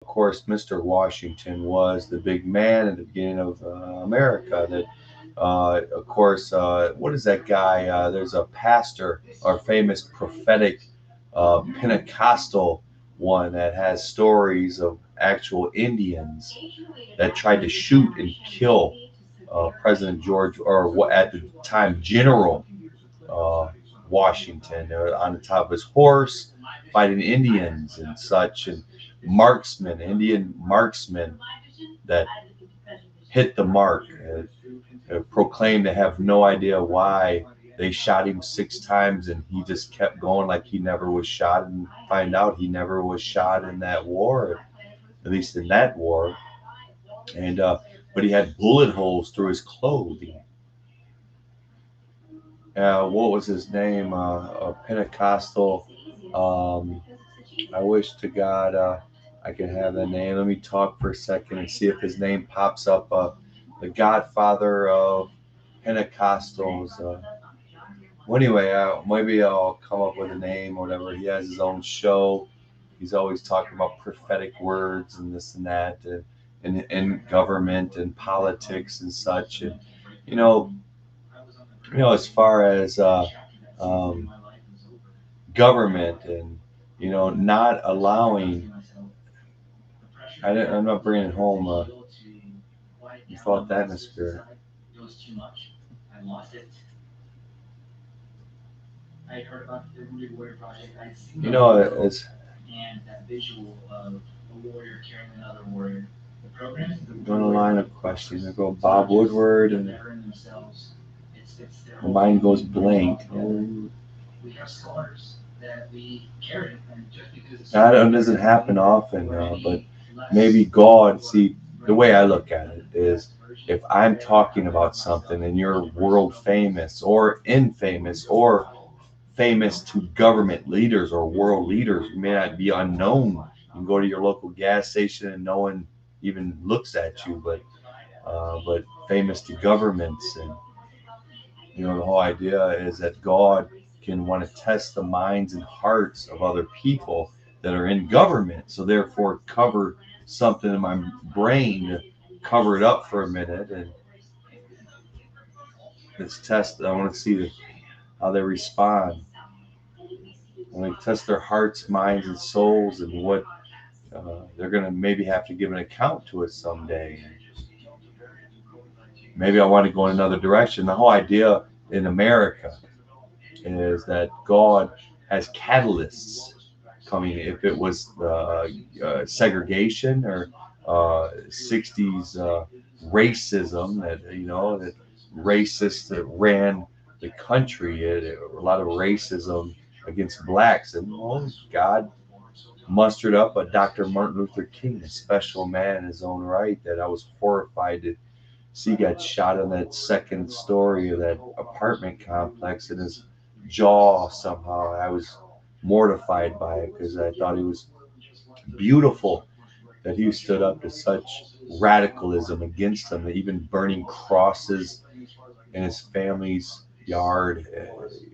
Of course, Mr. Washington was the big man at the beginning of America. That, of course, what is that guy? There's a pastor, our famous prophetic Pentecostal one that has stories of actual Indians that tried to shoot and kill President George, or what at the time General uh, Washington, on the top of his horse, fighting Indians and such, and marksmen, Indian marksmen that hit the mark, proclaimed to have no idea why they shot him 6 times, and he just kept going like he never was shot, and find out he never was shot in that war, at least in that war, and but he had bullet holes through his clothing. What was his name? A Pentecostal. Um, I wish to God I could have that name. Let me talk for a second and see if his name pops up. The Godfather of Pentecostals. Well, anyway, maybe I'll come up with a name or whatever. He has his own show. He's always talking about prophetic words and this and that, and government and politics and such. And you know, as far as um, government and not allowing. I'm not bringing home. You felt that in the spirit. You know, it's going to line of questions. I go Bob Woodward, and my mind goes blank. That doesn't happen often, but maybe God. See, the way I look at it is, if I'm talking about something and you're world famous or infamous or famous to government leaders or world leaders, you may not be unknown. You can go to your local gas station and no one even looks at you, but famous to governments. And the whole idea is that God can want to test the minds and hearts of other people that are in government. So therefore, cover something in my brain to cover it up for a minute, and let's test. I want to see how they respond. I want to test their hearts, minds, and souls, and what they're going to maybe have to give an account to us someday. Maybe I want to go in another direction. The whole idea in America is that God has catalysts coming. If it was segregation or 60s racism, that racists that ran the country, a lot of racism against blacks, and God mustered up a Dr. Martin Luther King, a special man in his own right, that I was horrified to see got shot on that second story of that apartment complex in his jaw somehow. I was mortified by it because I thought he was beautiful, that he stood up to such radicalism against them, even burning crosses in his family's yard.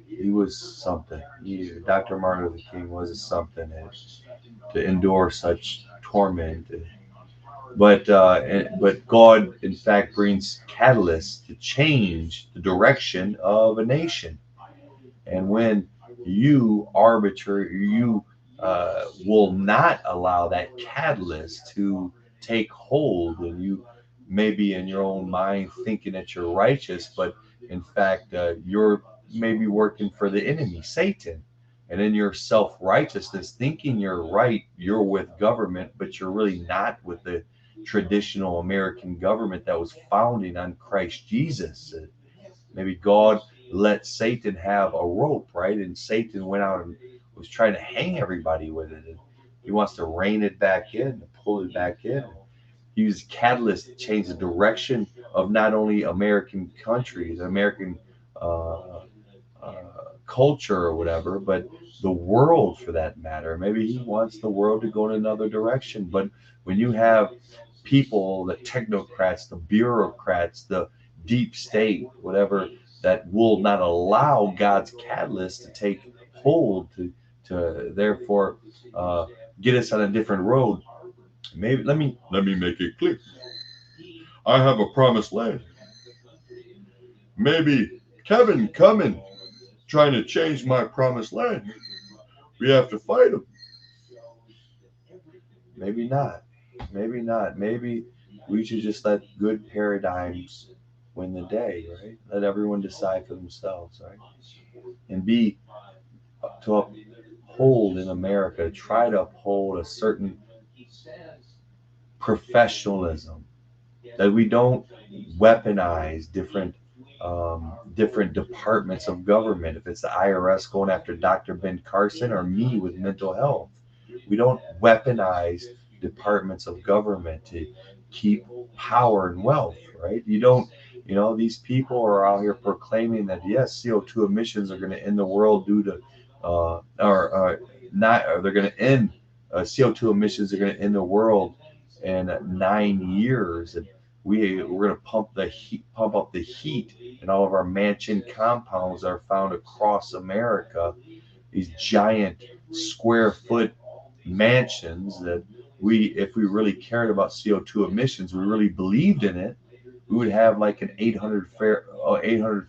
He was something. Dr. Martin Luther King was something, to endure such torment. But God, in fact, brings catalysts to change the direction of a nation. And when you will not allow that catalyst to take hold, and you maybe in your own mind thinking that you're righteous, but in fact you're maybe working for the enemy, Satan. And in your self-righteousness, thinking you're right, you're with government, but you're really not with the traditional American government that was founding on Christ Jesus. Maybe God let Satan have a rope, right? And Satan went out and was trying to hang everybody with it. And he wants to rein it back in, pull it back in. He used catalyst to change the direction of not only American countries, American uh, uh, culture or whatever, but the world for that matter. Maybe he wants the world to go in another direction. But when you have people, the technocrats, the bureaucrats, the deep state, whatever, that will not allow God's catalyst to take hold, to therefore uh, get us on a different road. Maybe let me make it clear. I have a promised land. Maybe Kevin coming trying to change my promised land. We have to fight him. Maybe not. Maybe not. Maybe we should just let good paradigms win the day, right? Let everyone decide for themselves, right? And be to uphold in America, try to uphold a certain professionalism, that we don't weaponize different departments of government. If it's the IRS going after Dr. Ben Carson or me with mental health, we don't weaponize departments of government to keep power and wealth, right? You don't, these people are out here proclaiming that yes, CO2 emissions are going to end the world due to, or not, or they're going to end, CO2 emissions are going to end the world in 9 years. And we're going to pump up the heat in all of our mansion compounds that are found across America. These giant square foot mansions that if we really cared about CO2 emissions, we really believed in it, we would have like an 800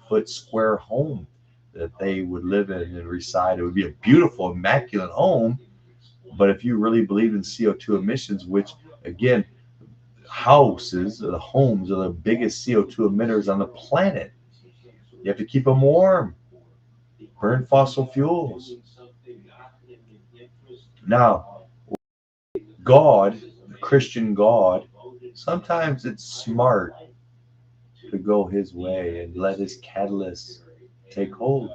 foot square home that they would live in and reside. It would be a beautiful, immaculate home. But if you really believe in CO2 emissions, which again, houses, the homes are the biggest CO2 emitters on the planet. You have to keep them warm, burn fossil fuels. Now, God, the Christian God, sometimes it's smart to go his way and let his catalyst take hold.